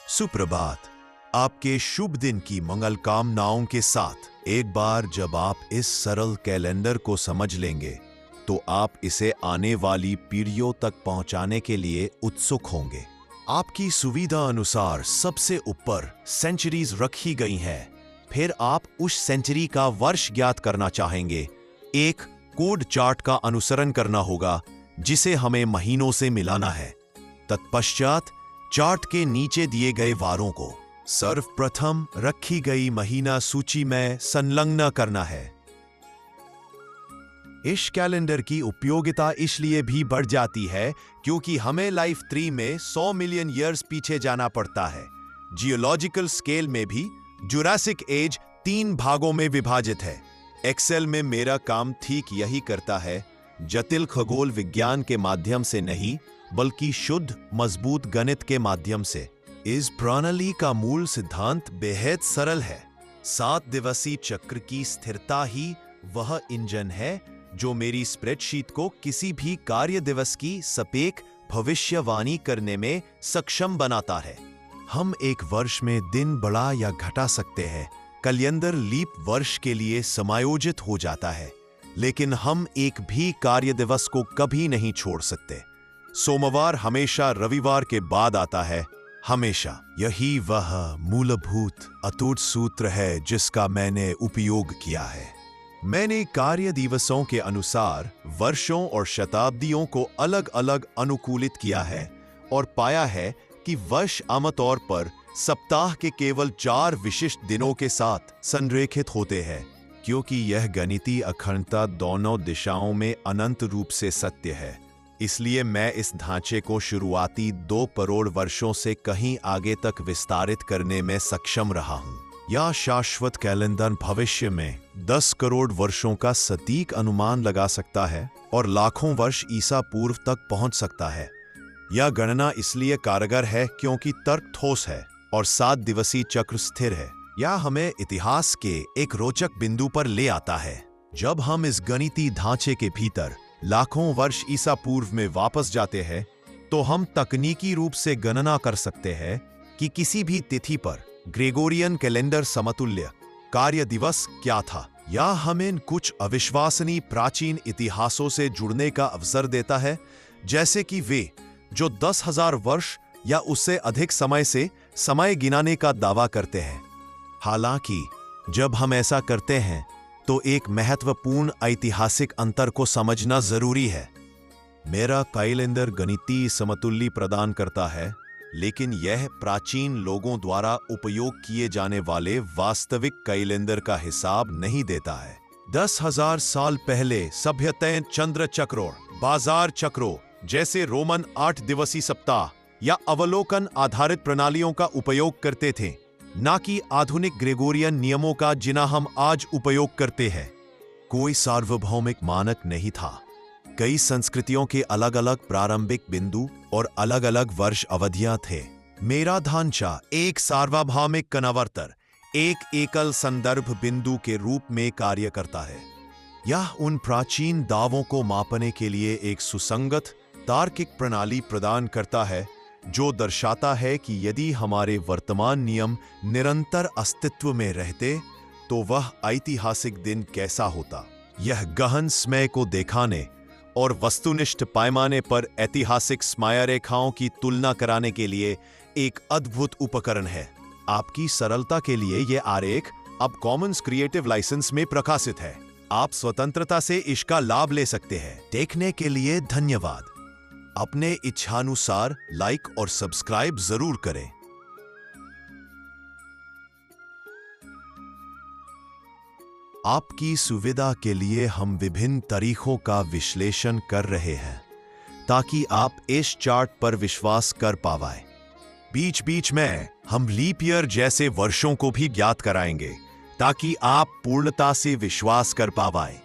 सुप्रभात। आपके शुभ दिन की मंगल कामनाओं के साथ एक बार जब आप इस सरल कैलेंडर को समझ लेंगे तो आप इसे आने वाली पीढ़ियों तक पहुंचाने के लिए उत्सुक होंगे। आपकी सुविधा अनुसार सबसे ऊपर सेंचुरीज रखी गई हैं। फिर आप उस सेंचुरी का वर्ष ज्ञात करना चाहेंगे। एक कोड चार्ट का अनुसरण करना होगा जिसे हमें महीनों से मिलाना है। तत्पश्चात चार्ट के नीचे दिए गए वारों को सर्वप्रथम रखी गई महीना सूची में संलग्न करना है। इस कैलेंडर की उपयोगिता इसलिए भी बढ़ जाती है क्योंकि हमें लाइफ 3 में 100 मिलियन ईयर्स पीछे जाना पड़ता है। जियोलॉजिकल स्केल में भी जुरासिक एज 3 भागों में विभाजित है। एक्सेल में मेरा काम ठीक यही करता है, जटिल खगोल विज्ञान के माध्यम से नहीं बल्कि शुद्ध मजबूत गणित के माध्यम से। इस प्रणाली का मूल सिद्धांत बेहद सरल है। 7 दिवसीय चक्र की स्थिरता ही वह इंजन है जो मेरी स्प्रेडशीट को किसी भी कार्य दिवस की सटीक भविष्यवाणी करने में सक्षम बनाता है। हम एक वर्ष में दिन बढ़ा या घटा सकते हैं। कैलेंडर लीप वर्ष के लिए समायोजित हो जाता है, लेकिन हम एक भी कार्य दिवस को कभी नहीं छोड़ सकते। सोमवार हमेशा रविवार के बाद आता है, हमेशा। यही वह मूलभूत अटूट सूत्र है जिसका मैंने उपयोग किया है। मैंने कार्य दिवसों के अनुसार वर्षों और शताब्दियों को अलग अलग अनुकूलित किया है और पाया है कि वर्ष आमतौर पर सप्ताह के केवल 4 विशिष्ट दिनों के साथ संरेखित होते हैं, क्योंकि यह गणितीय अखंडता दोनों दिशाओं में अनंत रूप से सत्य है। इसलिए मैं इस ढांचे को शुरुआती 2 करोड़ वर्षों से कहीं आगे तक विस्तारित करने में सक्षम रहा हूं। यह शाश्वत कैलेंडर भविष्य में 10 करोड़ वर्षों का सटीक अनुमान लगा सकता है और लाखों वर्ष ईसा पूर्व तक पहुंच सकता है। यह गणना इसलिए कारगर है क्योंकि तर्क ठोस है और 7 दिवसीय चक्र स्थिर है। यह हमें इतिहास के एक रोचक बिंदु पर ले आता है। जब हम इस गणितीय ढांचे के भीतर लाखों वर्ष ईसा पूर्व में वापस जाते हैं तो हम तकनीकी रूप से गणना कर सकते हैं कि किसी भी तिथि पर ग्रेगोरियन कैलेंडर समतुल्य कार्य दिवस क्या था। यह हमें कुछ अविश्वसनीय प्राचीन इतिहासों से जुड़ने का अवसर देता है, जैसे कि वे जो 10,000 वर्ष या उससे अधिक समय से समय गिनाने का दावा करते हैं। हालांकि जब हम ऐसा करते हैं तो एक महत्वपूर्ण ऐतिहासिक अंतर को समझना जरूरी है। मेरा कैलेंडर गणितीय समतुल्य प्रदान करता है, लेकिन यह प्राचीन लोगों द्वारा उपयोग किए जाने वाले वास्तविक कैलेंडर का हिसाब नहीं देता है। 10,000 साल पहले सभ्यताएं चंद्र चक्रों, बाजार चक्रों जैसे रोमन 8 दिवसीय सप्ताह या अवलोकन आधारित प्रणालियों का उपयोग करते थे, ना कि आधुनिक ग्रेगोरियन नियमों का जिन्हें हम आज उपयोग करते हैं। कोई सार्वभौमिक मानक नहीं था। कई संस्कृतियों के अलग अलग प्रारंभिक बिंदु और अलग अलग वर्ष अवधियां थे। मेरा ढांचा एक सार्वभौमिक कन्वर्टर, एक एकल संदर्भ बिंदु के रूप में कार्य करता है। यह उन प्राचीन दावों को मापने के लिए एक सुसंगत तार्किक प्रणाली प्रदान करता है जो दर्शाता है कि यदि हमारे वर्तमान नियम निरंतर अस्तित्व में रहते तो वह ऐतिहासिक दिन कैसा होता। यह गहन समय को दिखाने और वस्तुनिष्ठ पैमाने पर ऐतिहासिक स्माररेखाओं की तुलना कराने के लिए एक अद्भुत उपकरण है। आपकी सरलता के लिए यह आरेख अब कॉमन्स क्रिएटिव लाइसेंस में प्रकाशित है। आप स्वतंत्रता से इसका लाभ ले सकते हैं। देखने के लिए धन्यवाद। अपने इच्छानुसार लाइक और सब्सक्राइब जरूर करें। आपकी सुविधा के लिए हम विभिन्न तरीकों का विश्लेषण कर रहे हैं ताकि आप इस चार्ट पर विश्वास कर पाएं। बीच बीच में हम लीप ईयर जैसे वर्षों को भी ज्ञात कराएंगे ताकि आप पूर्णता से विश्वास कर पाएं।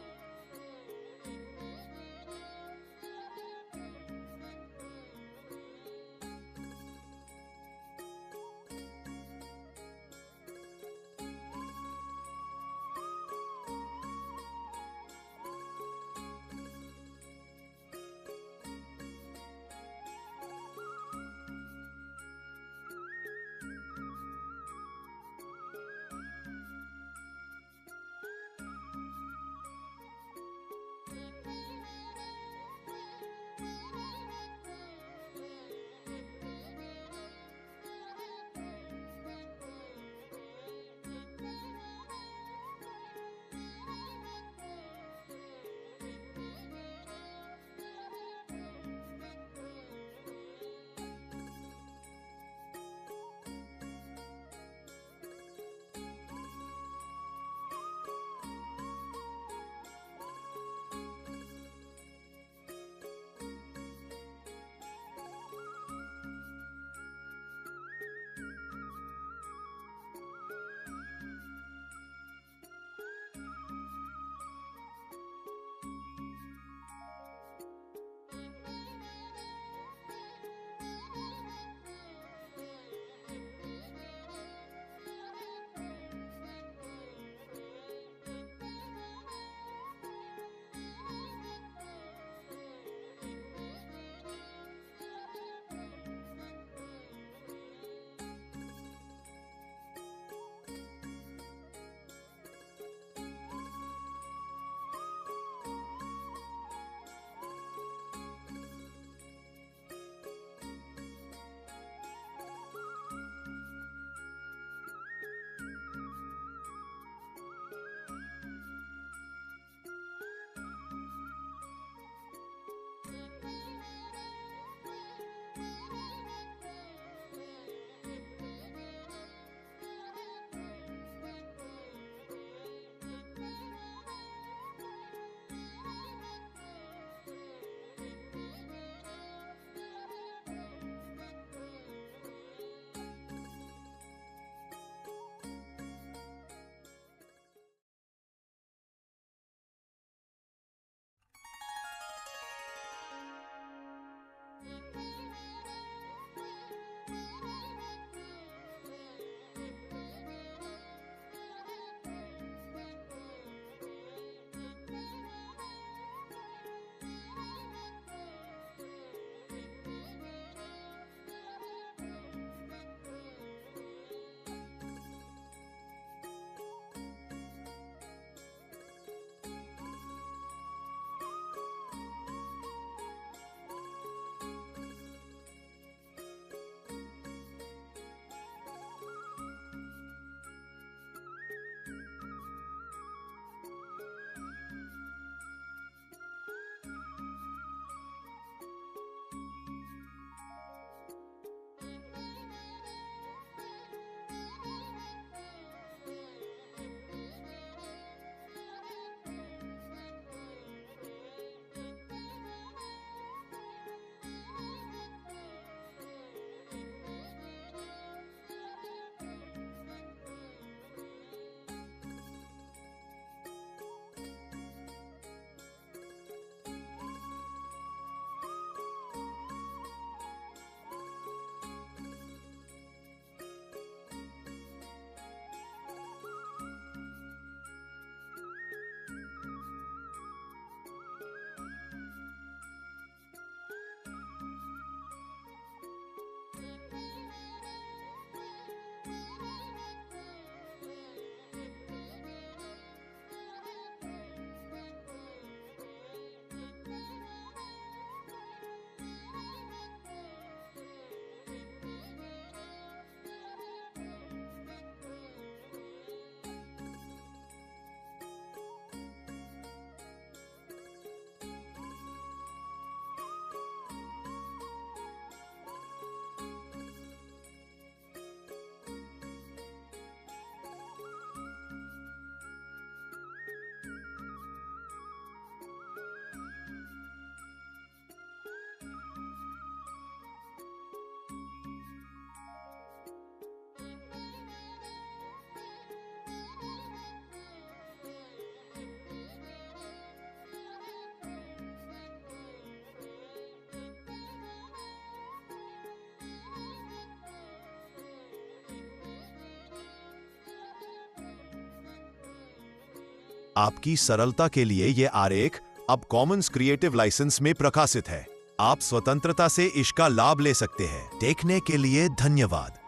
आपकी सरलता के लिए यह आरेख अब कॉमन्स क्रिएटिव लाइसेंस में प्रकाशित है। आप स्वतंत्रता से इसका लाभ ले सकते हैं। देखने के लिए धन्यवाद।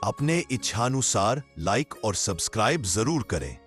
अपने इच्छानुसार लाइक और सब्सक्राइब जरूर करें।